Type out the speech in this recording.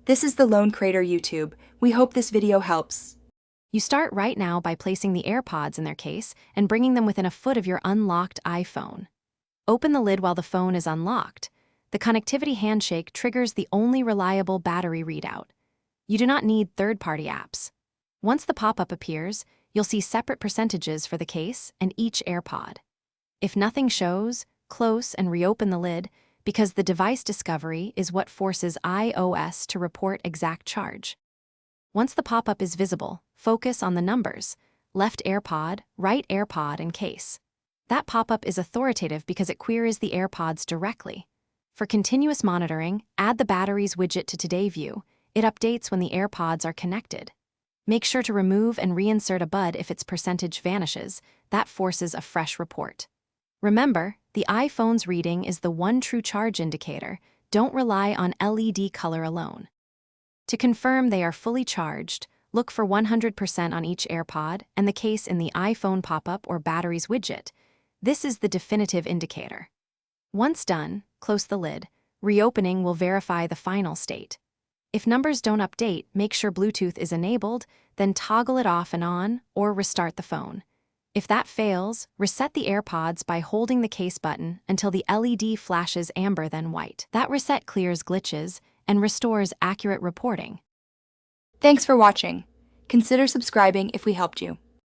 This is the Lone Crater YouTube. We hope this video helps. You start right now by placing the Airpods in their case and bringing them within a foot of your unlocked iPhone. Open the lid while the phone is unlocked. The connectivity handshake triggers the only reliable battery readout. You do not need third-party apps. Once the pop-up appears, you'll see separate percentages for the case and each Airpod. If nothing shows, close and reopen the lid, because the device discovery is what forces iOS to report exact charge. Once the pop-up is visible, focus on the numbers: left AirPod, right AirPod, and case. That pop-up is authoritative because it queries the AirPods directly. For continuous monitoring, add the batteries widget to Today View. It updates when the AirPods are connected. Make sure to remove and reinsert a bud if its percentage vanishes. That forces a fresh report. Remember, the iPhone's reading is the one true charge indicator. Don't rely on LED color alone. To confirm they are fully charged, look for 100% on each AirPod and the case in the iPhone pop-up or batteries widget. This is the definitive indicator. Once done, close the lid. Reopening will verify the final state. If numbers don't update, make sure Bluetooth is enabled, then toggle it off and on, or restart the phone. If that fails, reset the AirPods by holding the case button until the LED flashes amber then white. That reset clears glitches and restores accurate reporting. Thanks for watching. Consider subscribing if we helped you.